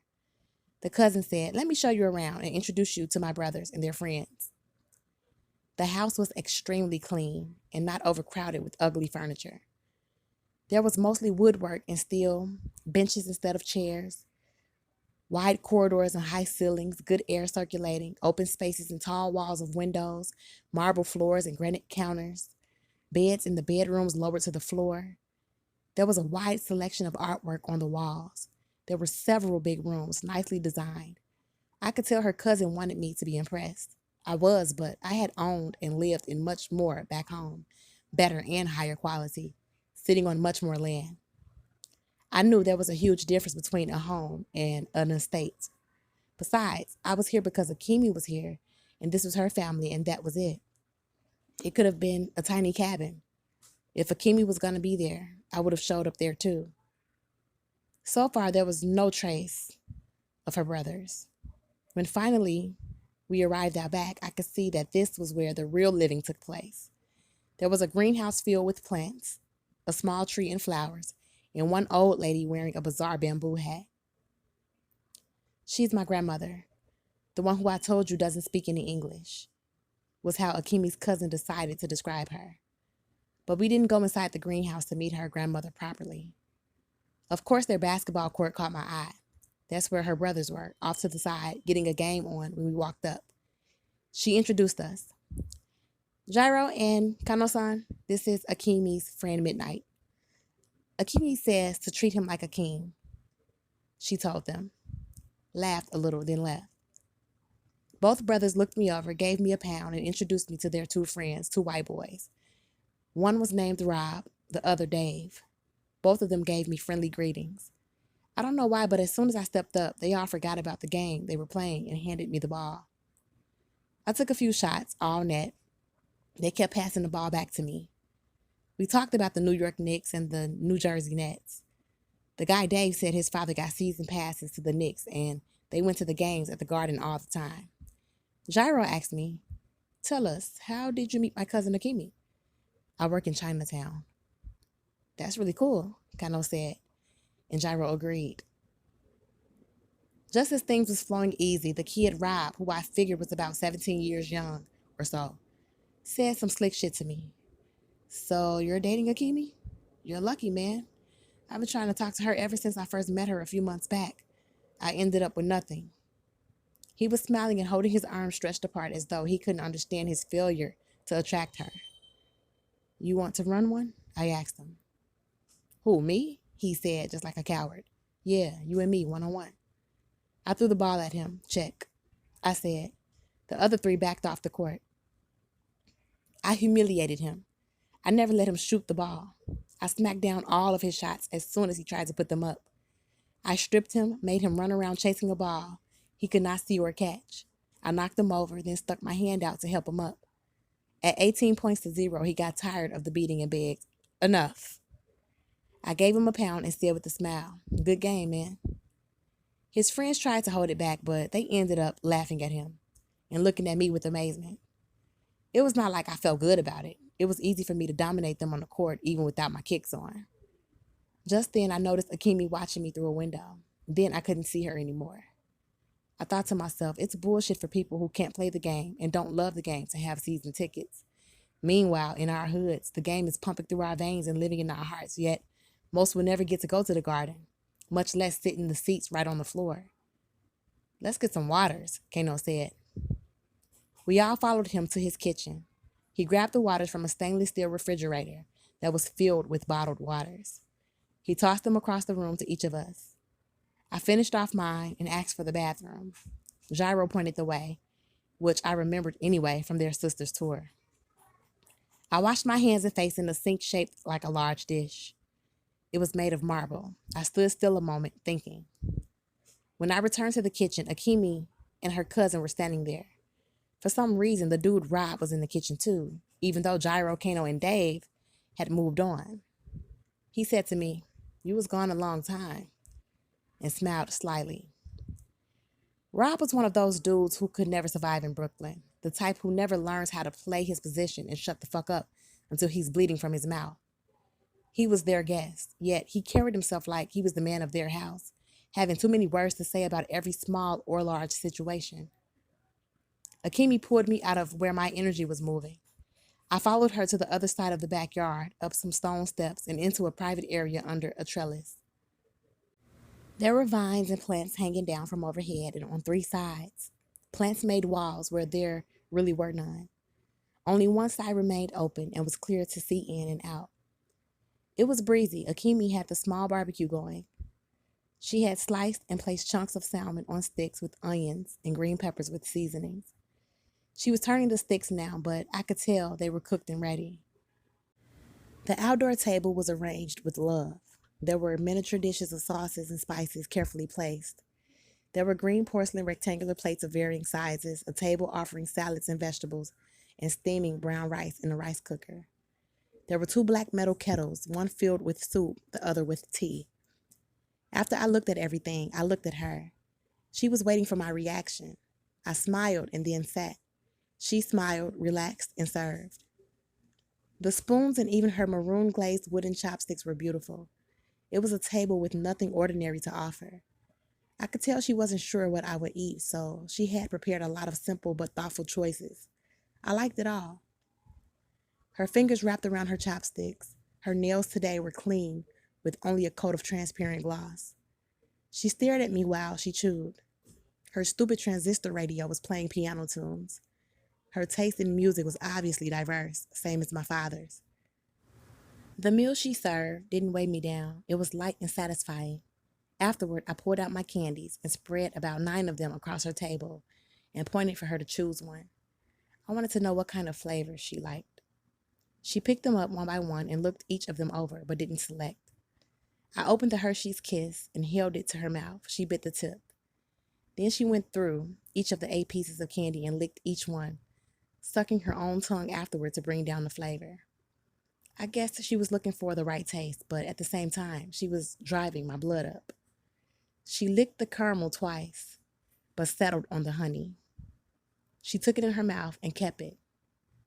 S1: The cousin said, "Let me show you around and introduce you to my brothers and their friends." The house was extremely clean and not overcrowded with ugly furniture. There was mostly woodwork and steel, benches instead of chairs, wide corridors and high ceilings, good air circulating, open spaces and tall walls of windows, marble floors and granite counters, beds in the bedrooms lowered to the floor. There was a wide selection of artwork on the walls, There were several big rooms, nicely designed. I could tell her cousin wanted me to be impressed. I was, but I had owned and lived in much more back home, better and higher quality, sitting on much more land. I knew there was a huge difference between a home and an estate. Besides, I was here because Akimi was here, and this was her family, and that was it. It could have been a tiny cabin. If Akimi was going to be there, I would have showed up there too. So far, there was no trace of her brothers. When finally we arrived out back, I could see that this was where the real living took place. There was a greenhouse filled with plants, a small tree and flowers, and one old lady wearing a bizarre bamboo hat. She's my grandmother, the one who I told you doesn't speak any English, was how Akimi's cousin decided to describe her. But we didn't go inside the greenhouse to meet her grandmother properly. Of course, their basketball court caught my eye. That's where her brothers were, off to the side, getting a game on when we walked up. She introduced us. Jairo and Kano-san, this is Akimi's friend Midnight. Akimi says to treat him like a king, she told them, laughed a little, then left. Both brothers looked me over, gave me a pound, and introduced me to their two friends, two white boys. One was named Rob, the other Dave. Both of them gave me friendly greetings. I don't know why, but as soon as I stepped up, they all forgot about the game they were playing and handed me the ball. I took a few shots, all net. They kept passing the ball back to me. We talked about the New York Knicks and the New Jersey Nets. The guy Dave said his father got season passes to the Knicks and they went to the games at the Garden all the time. Jairo asked me, tell us, how did you meet my cousin Akimi? I work in Chinatown. That's really cool, Kano said, and Jairo agreed. Just as things was flowing easy, the kid Rob, who I figured was about 17 years young or so, said some slick shit to me. So you're dating Akimi? You're lucky, man. I've been trying to talk to her ever since I first met her a few months back. I ended up with nothing. He was smiling and holding his arms stretched apart as though he couldn't understand his failure to attract her. You want to run one? I asked him. Who, me? He said, just like a coward. Yeah, you and me, one-on-one. I threw the ball at him. Check. I said. The other three backed off the court. I humiliated him. I never let him shoot the ball. I smacked down all of his shots as soon as he tried to put them up. I stripped him, made him run around chasing a ball he could not see or catch. I knocked him over, then stuck my hand out to help him up. At 18 points to 0, he got tired of the beating and begged, enough. I gave him a pound and said with a smile, good game, man. His friends tried to hold it back, but they ended up laughing at him and looking at me with amazement. It was not like I felt good about it. It was easy for me to dominate them on the court even without my kicks on. Just then, I noticed Akimi watching me through a window. Then I couldn't see her anymore. I thought to myself, it's bullshit for people who can't play the game and don't love the game to have season tickets. Meanwhile, in our hoods, the game is pumping through our veins and living in our hearts, yet most will never get to go to the Garden, much less sit in the seats right on the floor. Let's get some waters, Kano said. We all followed him to his kitchen. He grabbed the waters from a stainless steel refrigerator that was filled with bottled waters. He tossed them across the room to each of us. I finished off mine and asked for the bathroom. Jairo pointed the way, which I remembered anyway from their sister's tour. I washed my hands and face in a sink shaped like a large dish. It was made of marble. I stood still a moment, thinking. When I returned to the kitchen, Akimi and her cousin were standing there. For some reason, the dude Rob was in the kitchen too, even though Jairo, Kano, and Dave had moved on. He said to me, you was gone a long time, and smiled slyly. Rob was one of those dudes who could never survive in Brooklyn, the type who never learns how to play his position and shut the fuck up until he's bleeding from his mouth. He was their guest, yet he carried himself like he was the man of their house, having too many words to say about every small or large situation. Akimi pulled me out of where my energy was moving. I followed her to the other side of the backyard, up some stone steps, and into a private area under a trellis. There were vines and plants hanging down from overhead and on three sides. Plants made walls where there really were none. Only one side remained open and was clear to see in and out. It was breezy. Akimi had the small barbecue going. She had sliced and placed chunks of salmon on sticks with onions and green peppers with seasonings. She was turning the sticks now, but I could tell they were cooked and ready. The outdoor table was arranged with love. There were miniature dishes of sauces and spices carefully placed. There were green porcelain rectangular plates of varying sizes, a table offering salads and vegetables, and steaming brown rice in a rice cooker. There were two black metal kettles, one filled with soup, the other with tea. After I looked at everything, I looked at her. She was waiting for my reaction. I smiled and then sat. She smiled, relaxed, and served. The spoons and even her maroon glazed wooden chopsticks were beautiful. It was a table with nothing ordinary to offer. I could tell she wasn't sure what I would eat, so she had prepared a lot of simple but thoughtful choices. I liked it all. Her fingers wrapped around her chopsticks. Her nails today were clean, with only a coat of transparent gloss. She stared at me while she chewed. Her stupid transistor radio was playing piano tunes. Her taste in music was obviously diverse, same as my father's. The meal she served didn't weigh me down. It was light and satisfying. Afterward, I pulled out my candies and spread about 9 of them across her table and pointed for her to choose one. I wanted to know what kind of flavors she liked. She picked them up one by one and looked each of them over, but didn't select. I opened the Hershey's Kiss and held it to her mouth. She bit the tip. Then she went through each of the 8 pieces of candy and licked each one, sucking her own tongue afterward to bring down the flavor. I guessed she was looking for the right taste, but at the same time, she was driving my blood up. She licked the caramel twice, but settled on the honey. She took it in her mouth and kept it.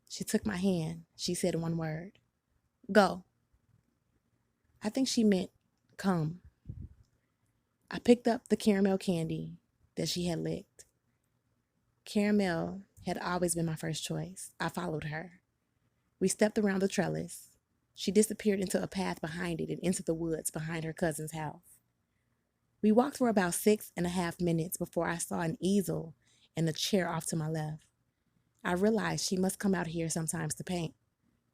S1: She took my hand. She said one word. Go. I think she meant come. I picked up the caramel candy that she had licked. Caramel had always been my first choice. I followed her. We stepped around the trellis. She disappeared into a path behind it and into the woods behind her cousin's house. We walked for about 6.5 minutes before I saw an easel and a chair off to my left. I realized she must come out here sometimes to paint.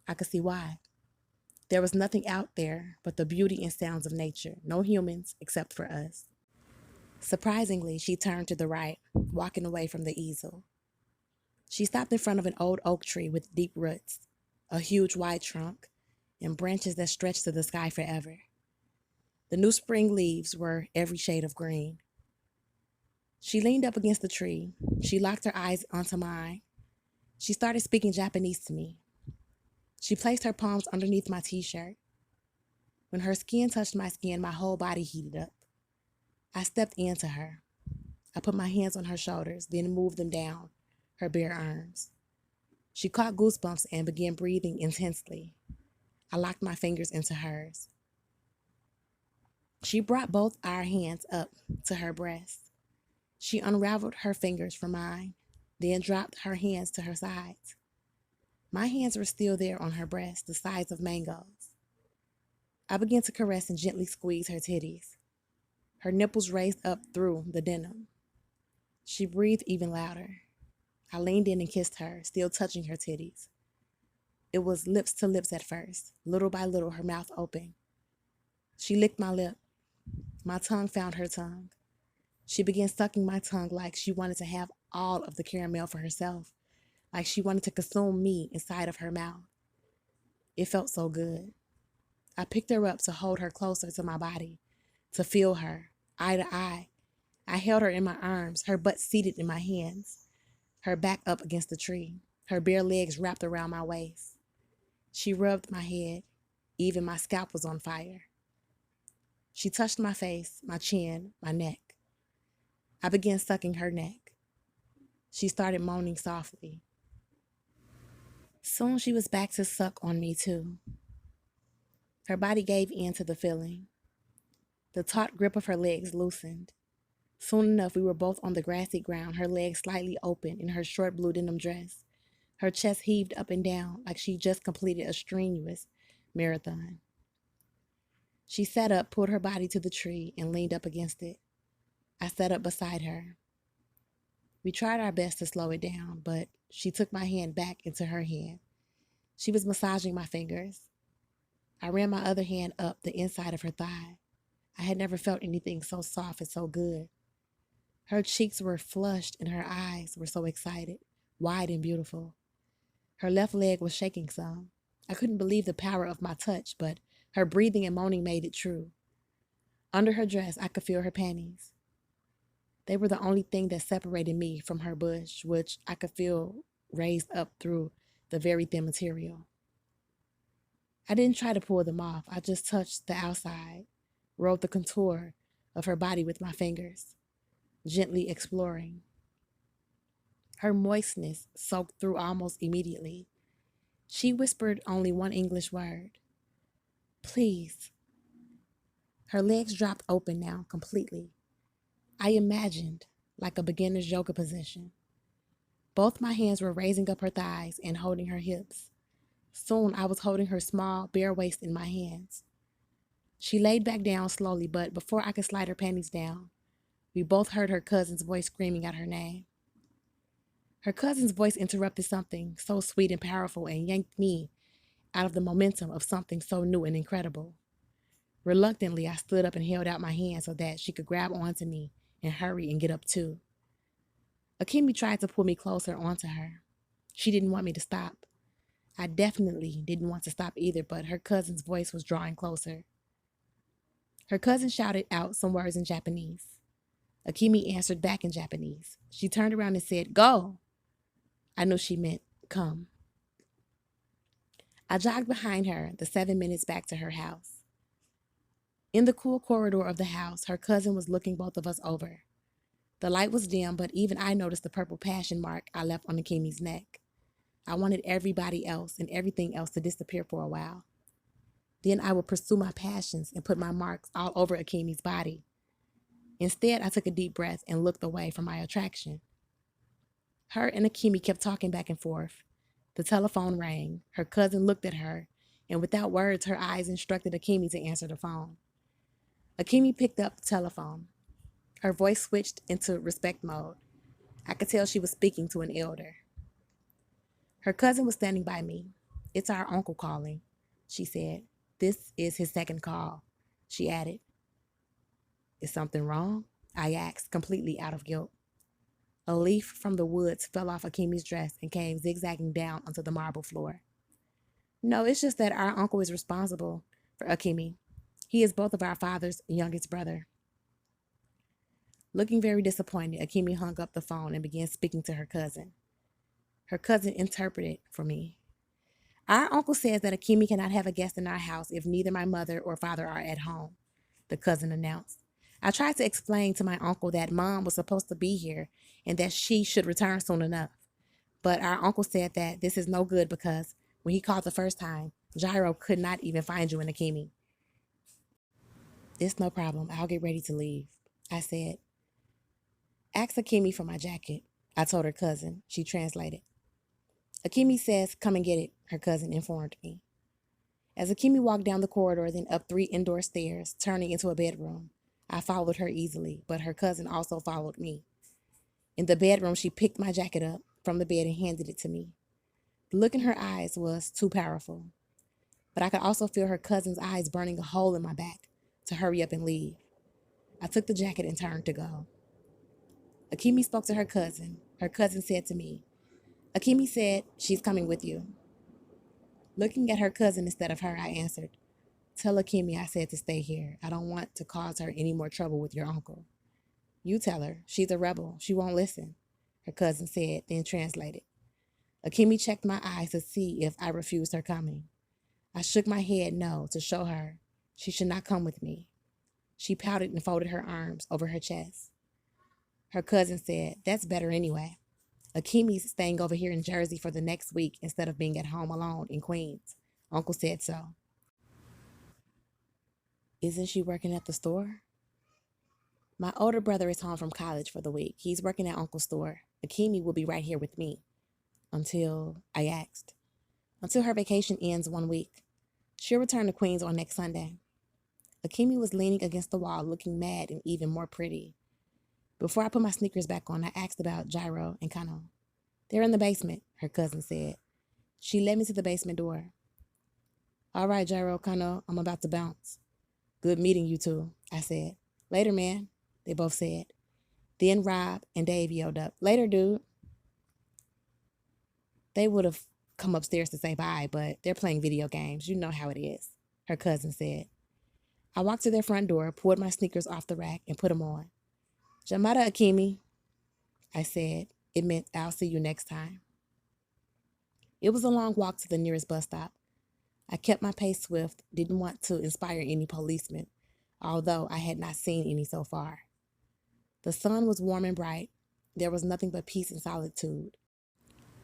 S1: I could see why. There was nothing out there but the beauty and sounds of nature, no humans except for us. Surprisingly, she turned to the right, walking away from the easel. She stopped in front of an old oak tree with deep roots, a huge wide trunk, and branches that stretched to the sky forever. The new spring leaves were every shade of green. She leaned up against the tree. She locked her eyes onto mine. She started speaking Japanese to me. She placed her palms underneath my t-shirt. When her skin touched my skin, my whole body heated up. I stepped into her. I put my hands on her shoulders, then moved them down her bare arms. She caught goosebumps and began breathing intensely. I locked my fingers into hers. She brought both our hands up to her breast. She unraveled her fingers from mine, then dropped her hands to her sides. My hands were still there on her breast, the size of mangoes. I began to caress and gently squeeze her titties. Her nipples raised up through the denim. She breathed even louder. I leaned in and kissed her, still touching her titties. It was lips to lips at first. Little by little, her mouth opened. She licked my lip. My tongue found her tongue. She began sucking my tongue like she wanted to have all of the caramel for herself, like she wanted to consume me inside of her mouth. It felt so good. I picked her up to hold her closer to my body, to feel her, eye to eye. I held her in my arms, her butt seated in my hands, her back up against the tree, her bare legs wrapped around my waist. She rubbed my head. Even my scalp was on fire. She touched my face, my chin, my neck. I began sucking her neck. She started moaning softly. Soon she was back to suck on me too. Her body gave in to the feeling. The taut grip of her legs loosened. Soon enough, we were both on the grassy ground, her legs slightly open in her short blue denim dress. Her chest heaved up and down like she just completed a strenuous marathon. She sat up, pulled her body to the tree, and leaned up against it. I sat up beside her. We tried our best to slow it down, but she took my hand back into her hand. She was massaging my fingers. I ran my other hand up the inside of her thigh. I had never felt anything so soft and so good. Her cheeks were flushed and her eyes were so excited, wide and beautiful. Her left leg was shaking some. I couldn't believe the power of my touch, but her breathing and moaning made it true. Under her dress, I could feel her panties. They were the only thing that separated me from her bush, which I could feel raised up through the very thin material. I didn't try to pull them off. I just touched the outside, rolled the contour of her body with my fingers, gently exploring. Her moistness soaked through almost immediately. She whispered only one English word. Please. Her legs dropped open now completely. I imagined like a beginner's yoga position. Both my hands were raising up her thighs and holding her hips. Soon I was holding her small, bare waist in my hands. She laid back down slowly, but before I could slide her panties down, we both heard her cousin's voice screaming out her name. Her cousin's voice interrupted something so sweet and powerful and yanked me out of the momentum of something so new and incredible. Reluctantly, I stood up and held out my hand so that she could grab onto me and hurry and get up too. Akemi tried to pull me closer onto her. She didn't want me to stop. I definitely didn't want to stop either, but her cousin's voice was drawing closer. Her cousin shouted out some words in Japanese. Akemi answered back in Japanese. She turned around and said, "Go." I knew she meant come. I jogged behind her the 7 minutes back to her house. In the cool corridor of the house, her cousin was looking both of us over. The light was dim, but even I noticed the purple passion mark I left on Akemi's neck. I wanted everybody else and everything else to disappear for a while. Then I would pursue my passions and put my marks all over Akemi's body. Instead, I took a deep breath and looked away from my attraction. Her and Akemi kept talking back and forth. The telephone rang. Her cousin looked at her, and without words, her eyes instructed Akemi to answer the phone. Akemi picked up the telephone. Her voice switched into respect mode. I could tell she was speaking to an elder. Her cousin was standing by me. "It's our uncle calling," she said. "This is his second call," she added. "Is something wrong?" I asked, completely out of guilt. A leaf from the woods fell off Akemi's dress and came zigzagging down onto the marble floor. "No, it's just that our uncle is responsible for Akemi. He is both of our father's youngest brother." Looking very disappointed, Akemi hung up the phone and began speaking to her cousin. Her cousin interpreted for me. "Our uncle says that Akemi cannot have a guest in our house if neither my mother or father are at home," the cousin announced. "I tried to explain to my uncle that Mom was supposed to be here and that she should return soon enough. But our uncle said that this is no good because when he called the first time, Gyro could not even find you and Akemi." "It's no problem. I'll get ready to leave," I said. "Ask Akemi for my jacket," I told her cousin. She translated. "Akemi says, come and get it," her cousin informed me. As Akemi walked down the corridor, then up 3 indoor stairs, turning into a bedroom, I followed her easily, but her cousin also followed me. In the bedroom, she picked my jacket up from the bed and handed it to me. The look in her eyes was too powerful, but I could also feel her cousin's eyes burning a hole in my back to hurry up and leave. I took the jacket and turned to go. Akemi spoke to her cousin. Her cousin said to me, "Akemi said she's coming with you." Looking at her cousin instead of her, I answered, "Tell Akemi I said to stay here. I don't want to cause her any more trouble with your uncle." "You tell her. She's a rebel. She won't listen," her cousin said, then translated. Akemi checked my eyes to see if I refused her coming. I shook my head no to show her she should not come with me. She pouted and folded her arms over her chest. Her cousin said, "That's better anyway. Akemi's staying over here in Jersey for the next week instead of being at home alone in Queens. Uncle said so." "Isn't she working at the store?" "My older brother is home from college for the week. He's working at Uncle's store. Akemi will be right here with me." "Until," I asked. "Until her vacation ends 1 week. She'll return to Queens on next Sunday." Akemi was leaning against the wall, looking mad and even more pretty. Before I put my sneakers back on, I asked about Gyro and Kano. "They're in the basement," her cousin said. She led me to the basement door. "All right, Gyro, Kano, I'm about to bounce." "Good meeting you two," I said. Later, man, they both said. Then Rob and Dave yelled up, later, dude. They would have come upstairs to say bye, but they're playing video games. You know how it is, her cousin said. I walked to their front door, pulled my sneakers off the rack, and put them on. Jamada Akimi, I said. It meant I'll see you next time. It was a long walk to the nearest bus stop. I kept my pace swift, didn't want to inspire any policemen, although I had not seen any so far. The sun was warm and bright. There was nothing but peace and solitude.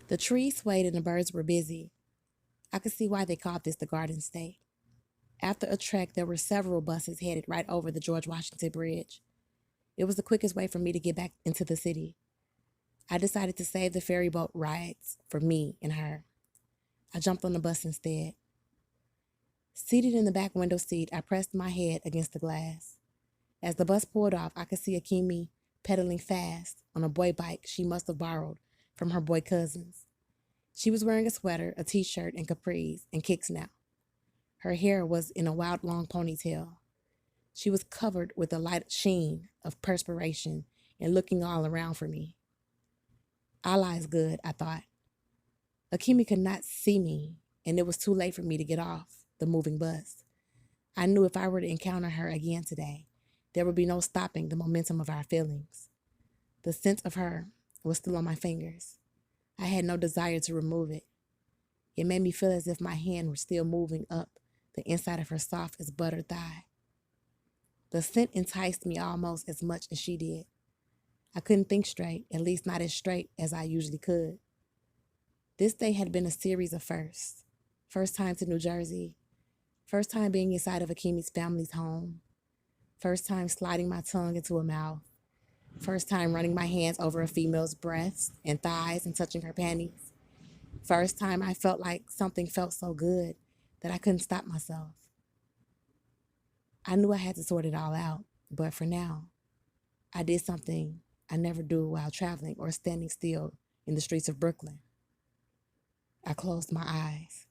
S1: The trees swayed and the birds were busy. I could see why they called this the Garden State. After a trek, there were several buses headed right over the George Washington Bridge. It was the quickest way for me to get back into the city. I decided to save the ferry boat rides for me and her. I jumped on the bus instead. Seated in the back window seat, I pressed my head against the glass. As the bus pulled off, I could see Akimi pedaling fast on a boy bike she must have borrowed from her boy cousins. She was wearing a sweater, a t-shirt, and capris, and kicks now. Her hair was in a wild long ponytail. She was covered with a light sheen of perspiration and looking all around for me. Allah is good, I thought. Akimi could not see me, and it was too late for me to get off the moving bus. I knew if I were to encounter her again today, there would be no stopping the momentum of our feelings. The scent of her was still on my fingers. I had no desire to remove it. It made me feel as if my hand were still moving up the inside of her soft as butter thigh. The scent enticed me almost as much as she did. I couldn't think straight, at least not as straight as I usually could. This day had been a series of firsts. First time to New Jersey. First time being inside of Akimi's family's home. First time sliding my tongue into a mouth. First time running my hands over a female's breasts and thighs and touching her panties. First time I felt like something felt so good that I couldn't stop myself. I knew I had to sort it all out, but for now, I did something I never do while traveling or standing still in the streets of Brooklyn. I closed my eyes.